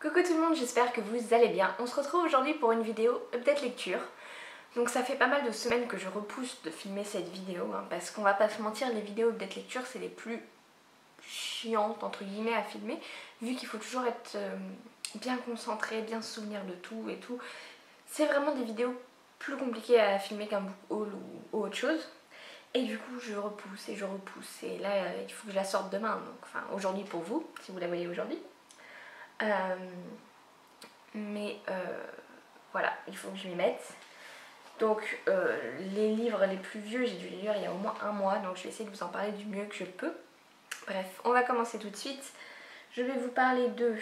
Coucou tout le monde, j'espère que vous allez bien. On se retrouve aujourd'hui pour une vidéo update lecture. Donc ça fait pas mal de semaines que je repousse de filmer cette vidéo parce qu'on va pas se mentir, les vidéos update lecture c'est les plus chiantes entre guillemets à filmer vu qu'il faut toujours être bien concentré, bien se souvenir de tout et tout. C'est vraiment des vidéos plus compliquées à filmer qu'un book haul ou autre chose. Et du coup je repousse et là il faut que je la sorte demain, donc enfin aujourd'hui pour vous, si vous la voyez aujourd'hui. Voilà, il faut que je m'y mette. Donc les livres les plus vieux, j'ai dû les lire il y a au moins un mois, donc je vais essayer de vous en parler du mieux que je peux. Bref, on va commencer tout de suite. Je vais vous parler de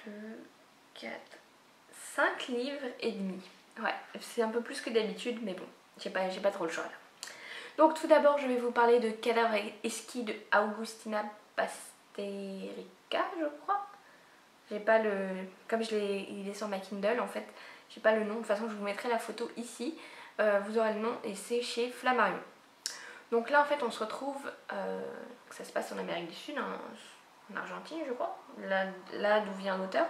2, 4, 5 livres et demi. Ouais, c'est un peu plus que d'habitude, mais bon, j'ai pas trop le choix là. Donc tout d'abord, je vais vous parler de Cadavre exquis de Augustina Pasterika, je crois. J'ai pas le... Comme il est sur ma Kindle en fait, j'ai pas le nom. De toute façon je vous mettrai la photo ici. Vous aurez le nom et c'est chez Flammarion. Donc là en fait on se retrouve, ça se passe en Amérique du Sud, en Argentine je crois, là d'où vient l'auteur.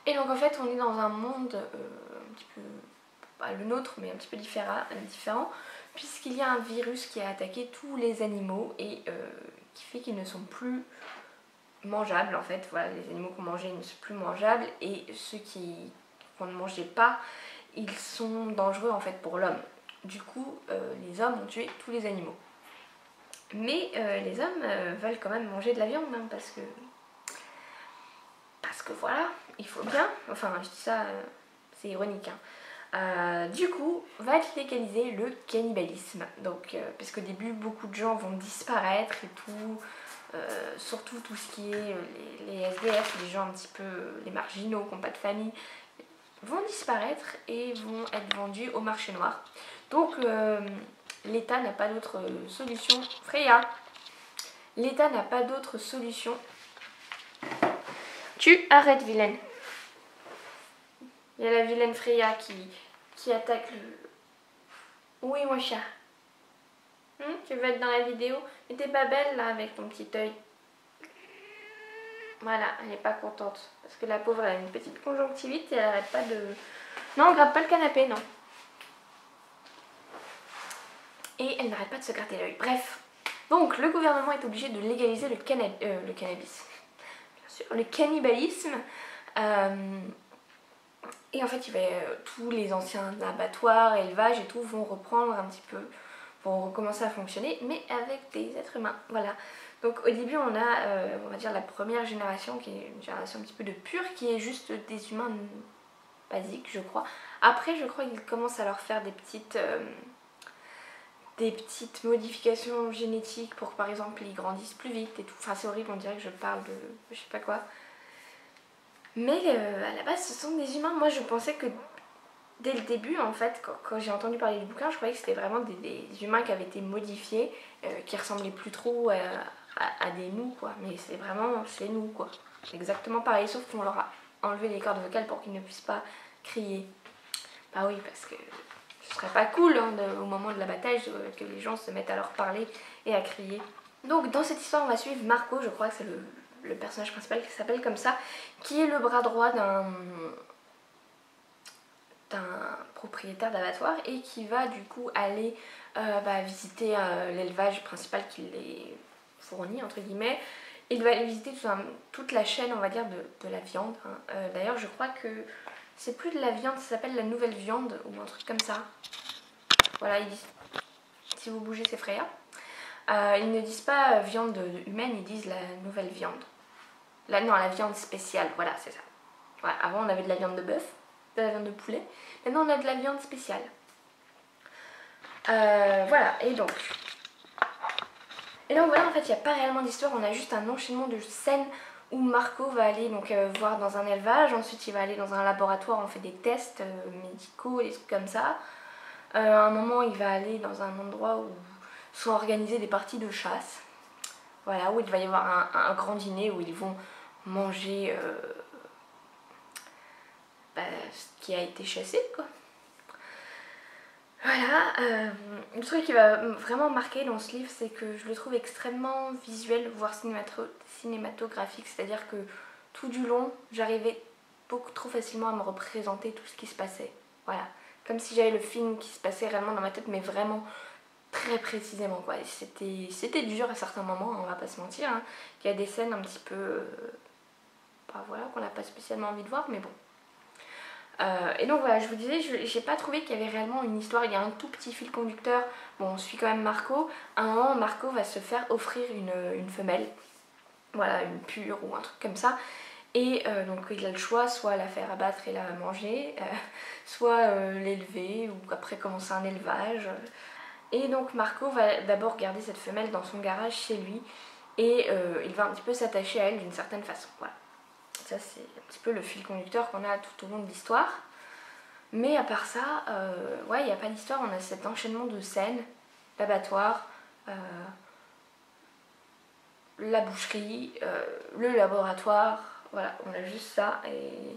Et donc en fait on est dans un monde un petit peu, pas le nôtre mais un petit peu différent puisqu'il y a un virus qui a attaqué tous les animaux et qui fait qu'ils ne sont plus mangeables en fait. Voilà, les animaux qu'on mangeait ne sont plus mangeables et ceux qu'on ne mangeait pas, ils sont dangereux en fait pour l'homme. Du coup les hommes ont tué tous les animaux, mais les hommes veulent quand même manger de la viande parce que voilà, il faut bien, enfin je dis ça c'est ironique du coup va être légalisé le cannibalisme, donc parce qu'au début beaucoup de gens vont disparaître et tout. Surtout tout ce qui est les SDF, les gens un petit peu, les marginaux qui n'ont pas de famille, vont disparaître et vont être vendus au marché noir. Donc l'État n'a pas d'autre solution. Freya, l'État n'a pas d'autre solution. Tu arrêtes, vilaine. Il y a la vilaine Freya qui attaque le... Oui, mon chat. Tu veux être dans la vidéo? Mais t'es pas belle là avec ton petit œil. Voilà, elle n'est pas contente. Parce que la pauvre elle a une petite conjonctivite et elle arrête pas de... Non, on gratte pas le canapé, non. Et elle n'arrête pas de se gratter l'œil. Bref. Donc le gouvernement est obligé de légaliser le cannabis. Bien sûr, le cannibalisme. Et en fait, tous les anciens abattoirs, élevages et tout vont reprendre un petit peu, vont recommencer à fonctionner, mais avec des êtres humains. Voilà. Donc au début, on a, on va dire, la première génération, qui est une génération un petit peu de pure, qui est juste des humains basiques, je crois. Après, je crois qu'ils commencent à leur faire des petites modifications génétiques pour que, par exemple, ils grandissent plus vite et tout. Enfin, c'est horrible, on dirait que je parle de je sais pas quoi. Mais à la base, ce sont des humains. Moi, je pensais que dès le début, en fait, quand j'ai entendu parler du bouquin, je croyais que c'était vraiment des humains qui avaient été modifiés, qui ressemblaient plus trop à des nous, quoi. Mais c'est vraiment, c'est nous, quoi. C'est exactement pareil, sauf qu'on leur a enlevé les cordes vocales pour qu'ils ne puissent pas crier. Bah oui, parce que ce serait pas cool au moment de la bataille que les gens se mettent à leur parler et à crier. Donc dans cette histoire, on va suivre Marco, je crois que c'est le personnage principal qui s'appelle comme ça, qui est le bras droit d'un propriétaire d'abattoir et qui va du coup aller visiter l'élevage principal qui les fournit entre guillemets. Il va aller visiter toute la chaîne, on va dire, de la viande. D'ailleurs je crois que c'est plus de la viande, ça s'appelle la nouvelle viande ou un truc comme ça. Voilà, ils disent, si vous bougez c'est Freya. Ils ne disent pas viande humaine, ils disent la nouvelle viande. Non, la viande spéciale, voilà c'est ça. Ouais, avant on avait de la viande de bœuf, de la viande de poulet. Maintenant on a de la viande spéciale. Voilà, et donc voilà, en fait il n'y a pas réellement d'histoire, on a juste un enchaînement de scènes où Marco va aller donc voir dans un élevage, ensuite il va aller dans un laboratoire, on fait des tests médicaux et des trucs comme ça. À un moment il va aller dans un endroit où sont organisées des parties de chasse. Voilà, où il va y avoir un grand dîner où ils vont manger ce qui a été chassé, quoi. Voilà, le truc qui va vraiment marquer dans ce livre, c'est que je le trouve extrêmement visuel, voire cinématographique, c'est-à-dire que tout du long, j'arrivais beaucoup trop facilement à me représenter tout ce qui se passait. Voilà, comme si j'avais le film qui se passait réellement dans ma tête, mais vraiment très précisément quoi. C'était dur à certains moments, on va pas se mentir, hein. Il y a des scènes un petit peu bah voilà, qu'on n'a pas spécialement envie de voir, mais bon. Et donc voilà, je vous disais, j'ai pas trouvé qu'il y avait réellement une histoire. Il y a un tout petit fil conducteur. Bon, on suit quand même Marco. À un moment, Marco va se faire offrir une femelle, voilà, une pure ou un truc comme ça. Et donc il a le choix, soit la faire abattre et la manger, soit l'élever ou après commencer un élevage. Et donc Marco va d'abord garder cette femelle dans son garage chez lui et il va un petit peu s'attacher à elle d'une certaine façon. Voilà. Ça c'est un petit peu le fil conducteur qu'on a tout au long de l'histoire. Mais à part ça, ouais, il n'y a pas d'histoire, on a cet enchaînement de scènes, l'abattoir, la boucherie, le laboratoire, voilà, on a juste ça. Et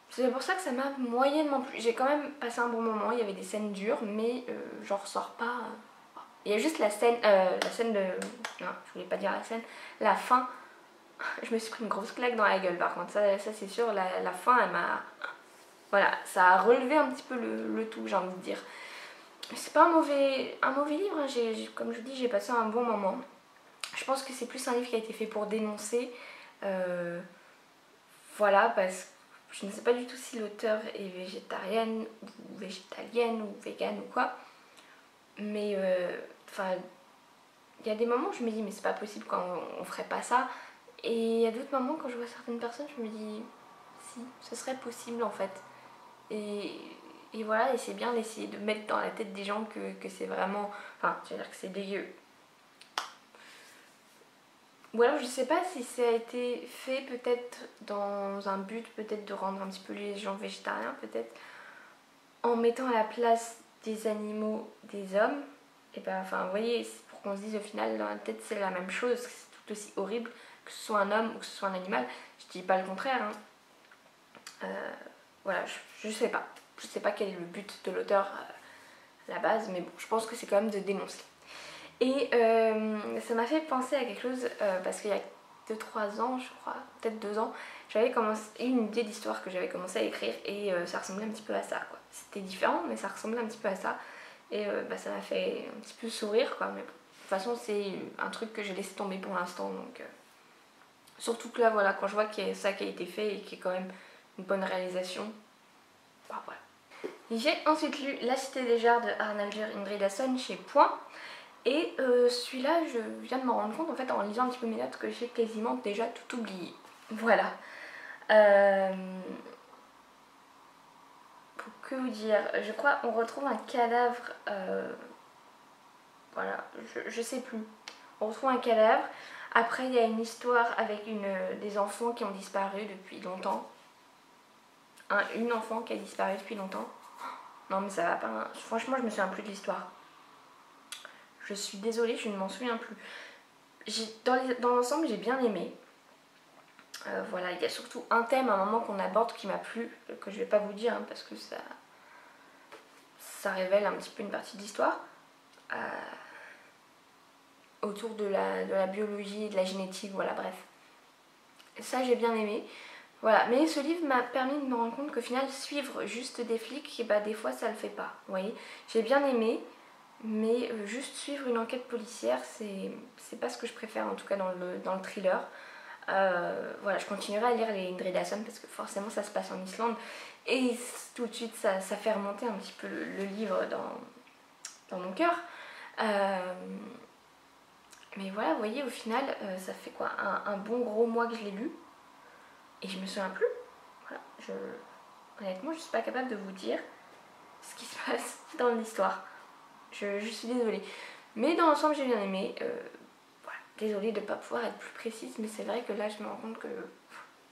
c'est pour ça que ça m'a moyennement plu. J'ai quand même passé un bon moment, il y avait des scènes dures, mais j'en ressors pas. Il y a juste la scène de... Non, je voulais pas dire la scène, la fin. Je me suis pris une grosse claque dans la gueule par contre, ça c'est sûr, la fin elle m'a... Voilà, ça a relevé un petit peu le tout, j'ai envie de dire. C'est pas un mauvais livre, hein. Comme je vous dis, j'ai passé un bon moment. Je pense que c'est plus un livre qui a été fait pour dénoncer. Voilà, parce que je ne sais pas du tout si l'auteur est végétarienne ou végétalienne ou végane ou quoi. Mais enfin, il y a des moments où je me dis mais c'est pas possible quand on ferait pas ça. Et il y a d'autres moments quand je vois certaines personnes, je me dis si, ce serait possible en fait. Et voilà, et c'est bien d'essayer de mettre dans la tête des gens que c'est vraiment... Enfin, je veux dire que c'est dégueu. Ou alors je sais pas si ça a été fait peut-être dans un but peut-être de rendre un petit peu les gens végétariens, peut-être en mettant à la place des animaux des hommes. Et ben enfin vous voyez, pour qu'on se dise au final dans la tête c'est la même chose, c'est tout aussi horrible que ce soit un homme ou que ce soit un animal. Je dis pas le contraire, hein. Voilà, je sais pas. Je sais pas quel est le but de l'auteur à la base, mais bon, je pense que c'est quand même de dénoncer. Et ça m'a fait penser à quelque chose, parce qu'il y a 2-3 ans, je crois, peut-être 2 ans, j'avais commencé une idée d'histoire que j'avais commencé à écrire et ça ressemblait un petit peu à ça, quoi. C'était différent, mais ça ressemblait un petit peu à ça. Et bah, ça m'a fait un petit peu sourire, quoi. Mais bon, de toute façon, c'est un truc que j'ai laissé tomber pour l'instant, donc... Surtout que là, voilà, quand je vois qu'il y a ça qui a été fait et qui est quand même une bonne réalisation, bah voilà. J'ai ensuite lu La Cité des Jarres de Arnaldur Indridason chez Point. Et celui-là, je viens de me rendre compte en fait en lisant un petit peu mes notes que j'ai quasiment déjà tout oublié. Voilà. Pour que vous dire, je crois on retrouve un cadavre. Voilà, je sais plus. On retrouve un cadavre. Après, il y a une histoire avec des enfants qui ont disparu depuis longtemps. Une enfant qui a disparu depuis longtemps. Non, mais ça va pas. Hein. Franchement, je me souviens plus de l'histoire. Je suis désolée, je ne m'en souviens plus. Dans l'ensemble, j'ai bien aimé. Voilà, il y a surtout un thème à un moment qu'on aborde qui m'a plu, que je vais pas vous dire hein, parce que ça révèle un petit peu une partie de l'histoire. Autour de la biologie, de la génétique, voilà, bref. Ça, j'ai bien aimé. Voilà, mais ce livre m'a permis de me rendre compte qu'au final, suivre juste des flics, et bah, des fois, ça le fait pas. Vous voyez, j'ai bien aimé. Mais juste suivre une enquête policière, c'est pas ce que je préfère en tout cas dans le thriller. Voilà, je continuerai à lire les Indridason parce que forcément ça se passe en Islande et tout de suite ça fait remonter un petit peu le livre dans mon cœur. Mais voilà, vous voyez, au final, ça fait quoi un bon gros mois que je l'ai lu et je me souviens plus. Voilà, honnêtement, je suis pas capable de vous dire ce qui se passe dans l'histoire. Je suis désolée. Mais dans l'ensemble, j'ai bien aimé. Voilà. Désolée de ne pas pouvoir être plus précise, mais c'est vrai que là, je me rends compte que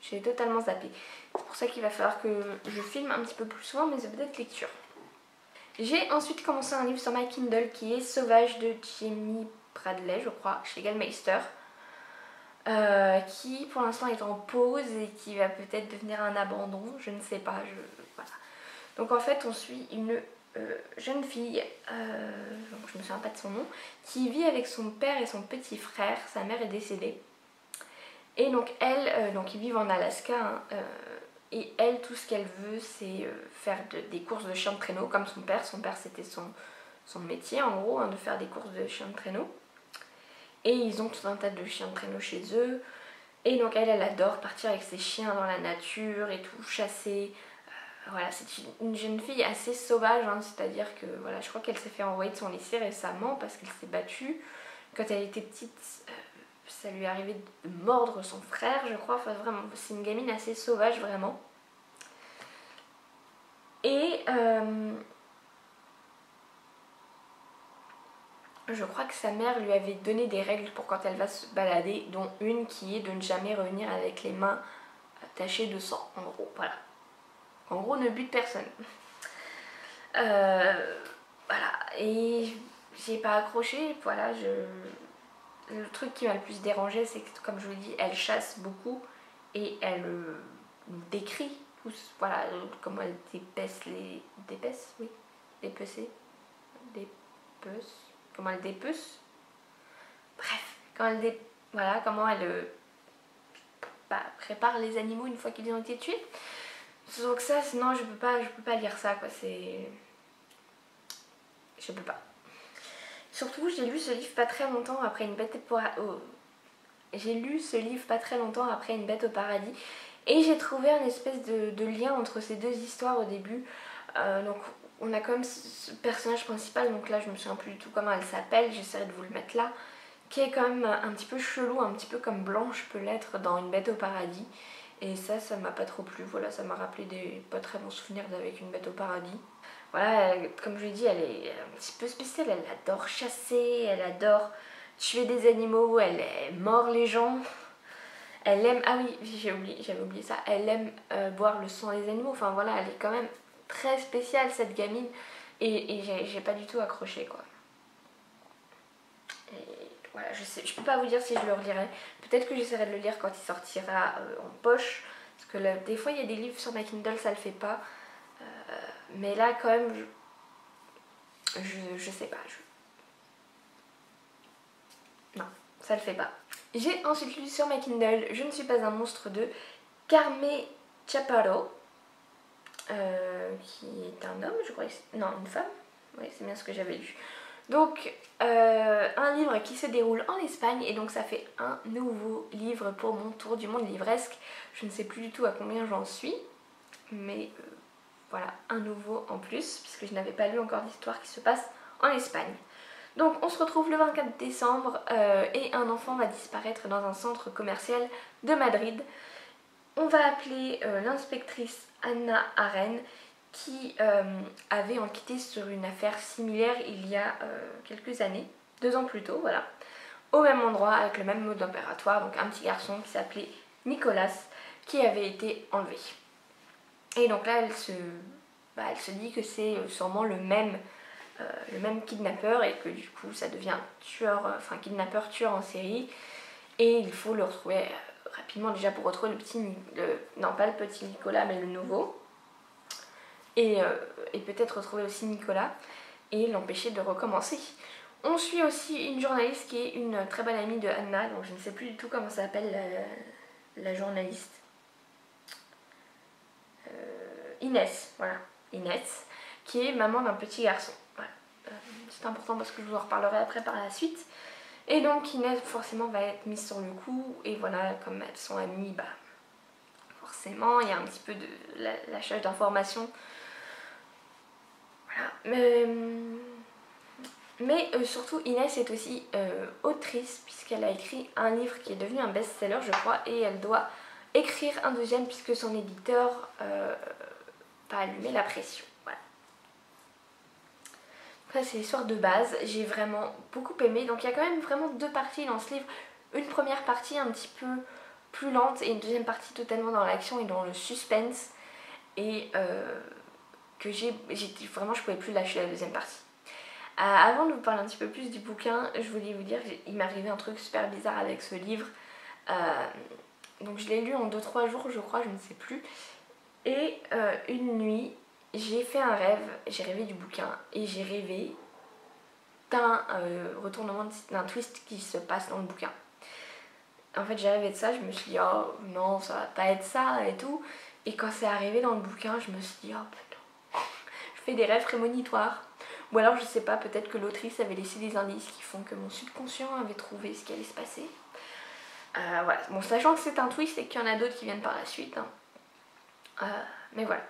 j'ai totalement zappé. C'est pour ça qu'il va falloir que je filme un petit peu plus souvent mes updates de lecture. J'ai ensuite commencé un livre sur my Kindle qui est Sauvage de Jamie Bradley, je crois, chez Gallmeister. Qui pour l'instant est en pause et qui va peut-être devenir un abandon, je ne sais pas. Voilà. Donc en fait, on suit une jeune fille, donc je me souviens pas de son nom, qui vit avec son père et son petit frère. Sa mère est décédée Et donc elle, donc ils vivent en Alaska, hein, et elle, tout ce qu'elle veut, c'est faire des courses de chiens de traîneau, comme son père. Son père, c'était son métier, en gros, hein, de faire des courses de chiens de traîneau. Et ils ont tout un tas de chiens de traîneau chez eux. Et donc elle adore partir avec ses chiens dans la nature et tout, chasser. Voilà, c'est une jeune fille assez sauvage, hein, c'est-à-dire que voilà, je crois qu'elle s'est fait envoyer de son lycée récemment parce qu'elle s'est battue. Quand elle était petite, ça lui est arrivé de mordre son frère, je crois. Enfin vraiment, c'est une gamine assez sauvage, vraiment. Et je crois que sa mère lui avait donné des règles pour quand elle va se balader, dont une qui est de ne jamais revenir avec les mains tachées de sang, en gros, voilà. En gros, ne bute personne. Voilà, et j'ai pas accroché, voilà, le truc qui m'a le plus dérangé, c'est que, comme je vous l'ai dit, elle chasse beaucoup et elle nous décrit tous, voilà, comment elle dépaisse Dépaisse, oui, dépecer, dépece, comment elle dépece. Bref, voilà, comment elle prépare les animaux une fois qu'ils ont été tués. Donc ça, sinon je peux pas lire ça, quoi, c'est... Je peux pas. Surtout, j'ai lu ce livre pas très longtemps après Une bête au paradis et j'ai trouvé un espèce de lien entre ces deux histoires au début. Donc on a quand même ce personnage principal, donc là je me souviens plus du tout comment elle s'appelle, j'essaierai de vous le mettre là, qui est quand même un petit peu chelou, un petit peu comme Blanche peut l'être dans Une bête au paradis. Et ça m'a pas trop plu, voilà, ça m'a rappelé des pas très bons souvenirs d'Avec une bête au paradis. Voilà, comme je l'ai dit, elle est un petit peu spéciale, elle adore chasser, elle adore tuer des animaux, elle mord les gens. Elle aime, ah oui, j'avais oublié ça, elle aime boire le sang des animaux, enfin voilà, elle est quand même très spéciale cette gamine. Et j'ai pas du tout accroché, quoi. Et voilà, je peux pas vous dire si je le relirai. Peut-être que j'essaierai de le lire quand il sortira en poche. Parce que là, des fois, il y a des livres sur ma Kindle, ça le fait pas. Mais là, quand même, je sais pas. Non, ça le fait pas. J'ai ensuite lu sur ma Kindle Je ne suis pas un monstre de Carme Chaparro. Qui est un homme, je crois. Non, une femme. Oui, c'est bien ce que j'avais lu. Donc, un livre qui se déroule en Espagne, et donc ça fait un nouveau livre pour mon tour du monde livresque. Je ne sais plus du tout à combien j'en suis, mais voilà, un nouveau en plus, puisque je n'avais pas lu encore d'histoire qui se passe en Espagne. Donc on se retrouve le 24 décembre et un enfant va disparaître dans un centre commercial de Madrid. On va appeler l'inspectrice Anna Aren, qui avait enquêté sur une affaire similaire il y a quelques années, 2 ans plus tôt, voilà, au même endroit, avec le même mode opératoire, donc un petit garçon qui s'appelait Nicolas, qui avait été enlevé. Et donc là, elle se dit que c'est sûrement le même kidnappeur et que du coup, ça devient kidnappeur-tueur en série. Et il faut le retrouver rapidement déjà pour retrouver non pas le petit Nicolas, mais le nouveau. Et peut-être retrouver aussi Nicolas et l'empêcher de recommencer. On suit aussi une journaliste qui est une très bonne amie de Anna, donc je ne sais plus du tout comment s'appelle la journaliste. Inès, voilà, Inès, qui est maman d'un petit garçon. Voilà. C'est important parce que je vous en reparlerai après par la suite. Et donc Inès forcément va être mise sur le coup, et voilà, comme elles sont amies, bah forcément il y a un petit peu de lâchage d'informations. Voilà. Mais surtout Inès est aussi autrice, puisqu'elle a écrit un livre qui est devenu un best-seller je crois, et elle doit écrire un deuxième puisque son éditeur va allumer la pression. Voilà. Ça c'est l'histoire de base, j'ai vraiment beaucoup aimé. Donc il y a quand même vraiment 2 parties dans ce livre. Une première partie un petit peu plus lente et une deuxième partie totalement dans l'action et dans le suspense. Et que vraiment je pouvais plus lâcher la deuxième partie. Avant de vous parler un petit peu plus du bouquin, je voulais vous dire qu'il m'est arrivé un truc super bizarre avec ce livre. Donc je l'ai lu en 2-3 jours je crois, je ne sais plus. Et une nuit, j'ai fait un rêve, j'ai rêvé du bouquin et j'ai rêvé d'un retournement, d'un twist qui se passe dans le bouquin. En fait j'ai rêvé de ça, je me suis dit oh non ça va pas être ça et tout. Et quand c'est arrivé dans le bouquin, je me suis dit oh putain, je fais des rêves prémonitoires. Ou alors je sais pas, peut-être que l'autrice avait laissé des indices qui font que mon subconscient avait trouvé ce qui allait se passer. Voilà, bon sachant que c'est un twist et qu'il y en a d'autres qui viennent par la suite. Hein. Mais voilà,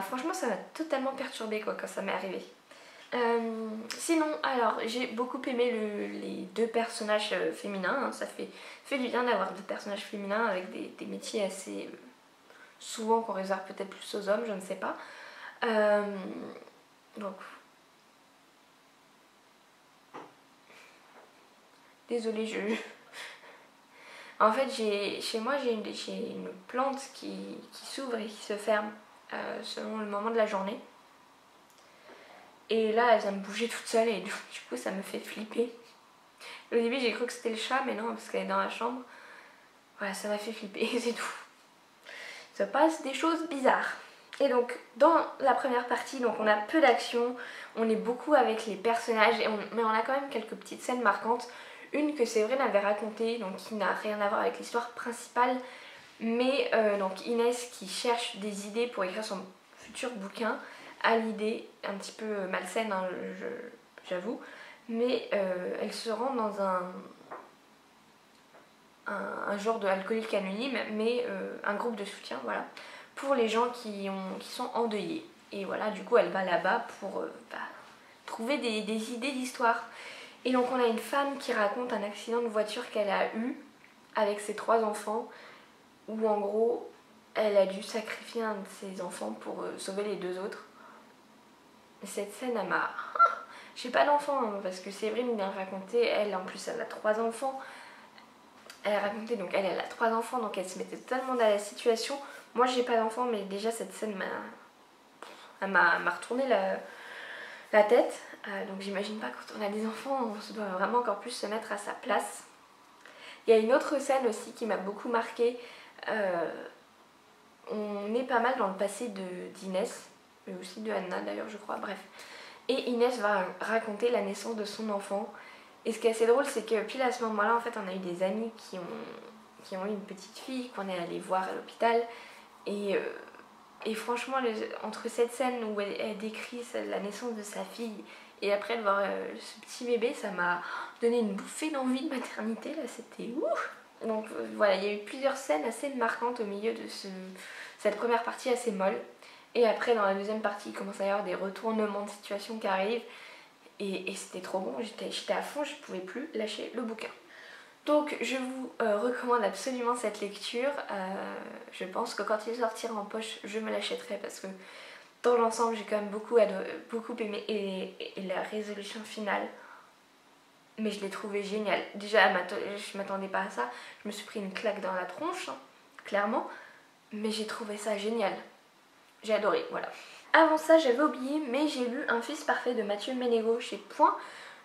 franchement ça m'a totalement perturbée quoi quand ça m'est arrivé. Sinon, alors j'ai beaucoup aimé les deux personnages féminins, hein. Ça fait du bien d'avoir deux personnages féminins avec des métiers assez souvent qu'on réserve peut-être plus aux hommes, je ne sais pas. Donc, désolée, en fait, chez moi, j'ai une plante qui s'ouvre et qui se ferme selon le moment de la journée. Et là, elle vient de bouger toute seule et du coup, ça me fait flipper. Au début, j'ai cru que c'était le chat, mais non, parce qu'elle est dans la chambre. Voilà, ça m'a fait flipper, c'est tout. Ça passe des choses bizarres. Et donc, dans la première partie, donc on a peu d'action, on est beaucoup avec les personnages, mais on a quand même quelques petites scènes marquantes. Une que Séverine avait racontée, donc qui n'a rien à voir avec l'histoire principale, mais donc Inès qui cherche des idées pour écrire son futur bouquin, a l'idée un petit peu malsaine, hein, j'avoue, mais elle se rend dans un genre de alcoolique anonyme, mais un groupe de soutien, voilà, pour les gens qui sont endeuillés. Et voilà, du coup elle va là-bas pour trouver des idées d'histoire. Et donc on a une femme qui raconte un accident de voiture qu'elle a eu avec ses 3 enfants, où en gros elle a dû sacrifier un de ses enfants pour sauver les 2 autres. Et cette scène elle m'a... J'ai pas d'enfant hein, parce que Séverine vient raconter, elle en plus elle a 3 enfants. Elle a raconté donc elle a 3 enfants, donc elle se mettait totalement dans la situation. Moi j'ai pas d'enfant, mais déjà cette scène m'a retourné la tête. Donc j'imagine pas quand on a des enfants, on se doit vraiment encore plus se mettre à sa place. Il y a une autre scène aussi qui m'a beaucoup marquée. On est pas mal dans le passé d'Inès, mais aussi de Anna d'ailleurs je crois, bref. Et Inès va raconter la naissance de son enfant. Et ce qui est assez drôle, c'est que pile à ce moment-là, en fait, on a eu des amis qui ont eu une petite fille, qu'on est allé voir à l'hôpital. Et franchement, entre cette scène où elle décrit la naissance de sa fille et après de voir ce petit bébé, ça m'a donné une bouffée d'envie de maternité. Là, c'était ouf. Donc voilà, il y a eu plusieurs scènes assez marquantes au milieu de cette première partie assez molle. Et après, dans la deuxième partie, il commence à y avoir des retournements de situation qui arrivent. Et c'était trop bon, j'étais à fond, je ne pouvais plus lâcher le bouquin. Donc je vous recommande absolument cette lecture. Je pense que quand il sortira en poche, je me l'achèterai parce que dans l'ensemble, j'ai quand même beaucoup aimé. Et la résolution finale, mais je l'ai trouvée géniale. Déjà, je m'attendais pas à ça. Je me suis pris une claque dans la tronche, hein, clairement. Mais j'ai trouvé ça génial. J'ai adoré, voilà. Avant ça, j'avais oublié, mais j'ai lu Un fils parfait de Mathieu Ménégo chez Point.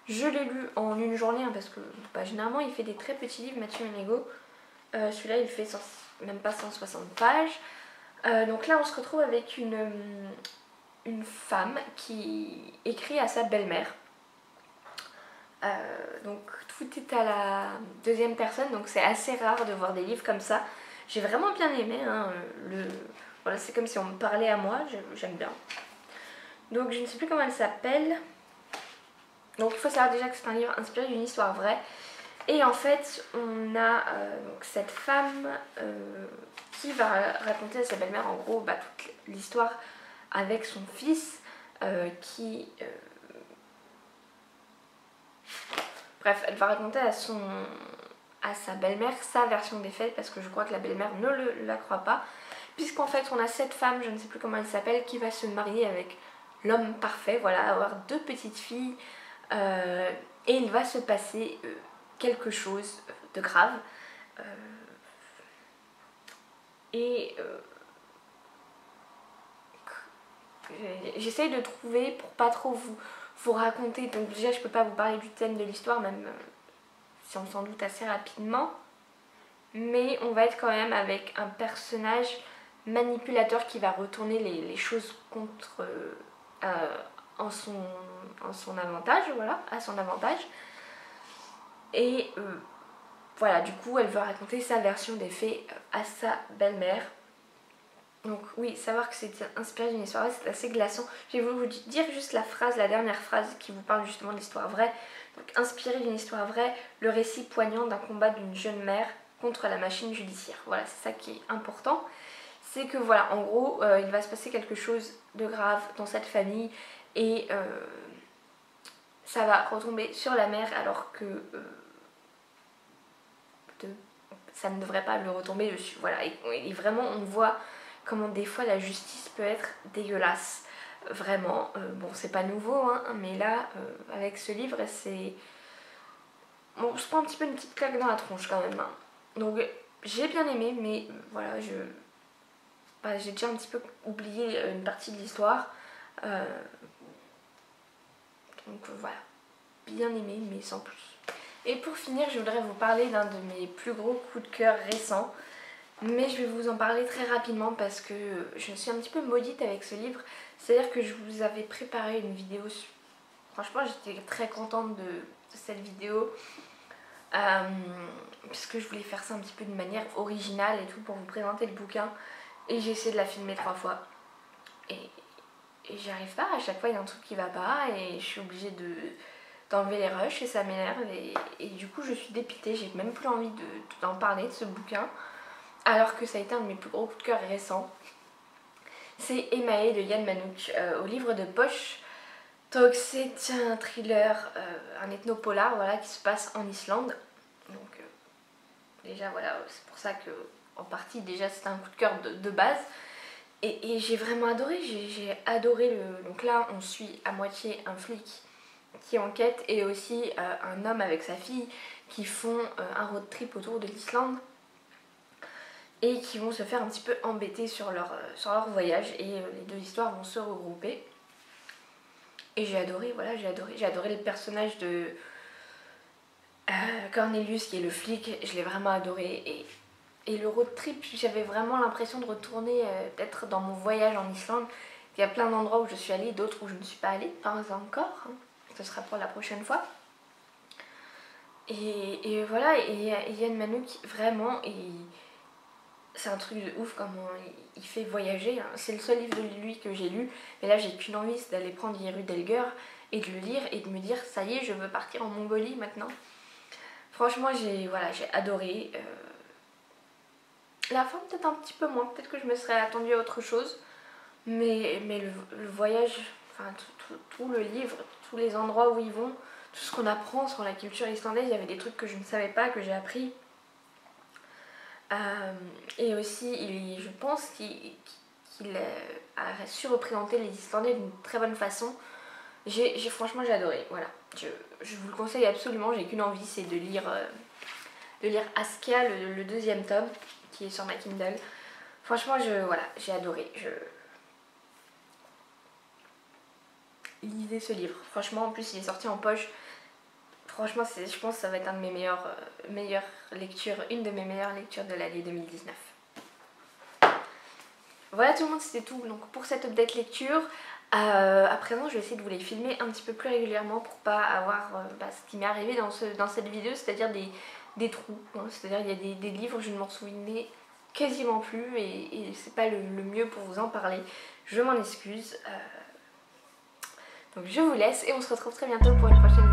Je l'ai lu en une journée, hein, parce que généralement, il fait des très petits livres, Mathieu Ménégo. Celui-là, il fait même pas 160 pages. Donc là, on se retrouve avec une femme qui écrit à sa belle-mère. Donc tout est à la deuxième personne, donc c'est assez rare de voir des livres comme ça. J'ai vraiment bien aimé, hein, voilà, c'est comme si on me parlait à moi, j'aime bien. Donc je ne sais plus comment elle s'appelle. Donc il faut savoir déjà que c'est un livre inspiré d'une histoire vraie. Et en fait on a donc cette femme qui va raconter à sa belle-mère en gros toute l'histoire avec son fils Bref, elle va raconter à sa belle-mère sa version des faits parce que je crois que la belle-mère ne la croit pas. Puisqu'en fait on a cette femme, je ne sais plus comment elle s'appelle, qui va se marier avec l'homme parfait, voilà, avoir 2 petites filles. Et il va se passer quelque chose de grave. J'essaye de trouver pour pas trop vous raconter. Donc déjà je peux pas vous parler du thème de l'histoire, même si on s'en doute assez rapidement. Mais on va être quand même avec un personnage manipulateur qui va retourner les choses contre en son avantage, voilà, à son avantage. Et voilà, du coup elle veut raconter sa version des faits à sa belle-mère. Donc oui, savoir que c'est inspiré d'une histoire vraie, c'est assez glaçant. Je vais vous dire juste la dernière phrase qui vous parle justement de l'histoire vraie. Donc inspiré d'une histoire vraie, le récit poignant d'un combat d'une jeune mère contre la machine judiciaire. Voilà, c'est ça qui est important. C'est que voilà, en gros, il va se passer quelque chose de grave dans cette famille et ça va retomber sur la mère alors que ça ne devrait pas le retomber dessus. Voilà, et vraiment on voit comment des fois la justice peut être dégueulasse. Vraiment, bon c'est pas nouveau, hein, mais là, avec ce livre, c'est... Bon, je prends un petit peu une petite claque dans la tronche quand même. Hein. Donc j'ai bien aimé, mais voilà, j'ai déjà un petit peu oublié une partie de l'histoire. Donc voilà, bien aimé, mais sans plus. Et pour finir, je voudrais vous parler d'un de mes plus gros coups de cœur récents. Mais je vais vous en parler très rapidement parce que je suis un petit peu maudite avec ce livre. C'est-à-dire que je vous avais préparé une vidéo. Franchement, j'étais très contente de cette vidéo. Puisque je voulais faire ça un petit peu d'une manière originale et tout pour vous présenter le bouquin. Et j'ai essayé de la filmer 3 fois. Et j'y arrive pas. À chaque fois, il y a un truc qui va pas et je suis obligée d'enlever les rushs et ça m'énerve. Et du coup, je suis dépitée. J'ai même plus envie d'en parler de ce bouquin. Alors que ça a été un de mes plus gros coups de cœur récents. C'est Emae de Yann Manouk au livre de poche. Donc c'est un thriller, un ethnopolar voilà, qui se passe en Islande. Donc déjà voilà, c'est pour ça que en partie déjà c'était un coup de cœur de base. Et j'ai vraiment adoré, j'ai adoré le... Donc là on suit à moitié un flic qui enquête et aussi un homme avec sa fille qui font un road trip autour de l'Islande. Et qui vont se faire un petit peu embêter sur leur voyage et les deux histoires vont se regrouper. Et j'ai adoré, voilà, j'ai adoré le personnage de Cornelius qui est le flic, je l'ai vraiment adoré. Et le road trip, j'avais vraiment l'impression de retourner, d'être dans mon voyage en Islande. Il y a plein d'endroits où je suis allée, d'autres où je ne suis pas allée, pas encore, hein. Ce sera pour la prochaine fois. Et voilà, et Yann Manouk, vraiment, c'est un truc de ouf comment il fait voyager. C'est le seul livre de lui que j'ai lu. Mais là j'ai qu'une envie, c'est d'aller prendre Yeru Delger et de le lire et de me dire ça y est, je veux partir en Mongolie maintenant. Franchement j'ai adoré. La fin peut-être un petit peu moins, peut-être que je me serais attendue à autre chose. Mais le voyage, enfin tout le livre, tous les endroits où ils vont, tout ce qu'on apprend sur la culture islandaise, il y avait des trucs que je ne savais pas, que j'ai appris. Et aussi, je pense qu'il a su représenter les Islandais d'une très bonne façon. Franchement, j'ai adoré. Voilà, je vous le conseille absolument. J'ai qu'une envie, c'est de lire Askia, le deuxième tome, qui est sur ma Kindle. Franchement, j'ai adoré. Lisez ce livre. Franchement, en plus, il est sorti en poche. Franchement, je pense que ça va être une de mes meilleures lectures de l'année 2019. Voilà tout le monde, c'était tout donc pour cette update lecture. À présent, je vais essayer de vous les filmer un petit peu plus régulièrement pour pas avoir ce qui m'est arrivé dans cette vidéo, c'est-à-dire des trous. Hein, c'est-à-dire il y a des livres, je ne m'en souvenais quasiment plus et c'est pas le mieux pour vous en parler. Je m'en excuse. Donc je vous laisse et on se retrouve très bientôt pour une prochaine vidéo.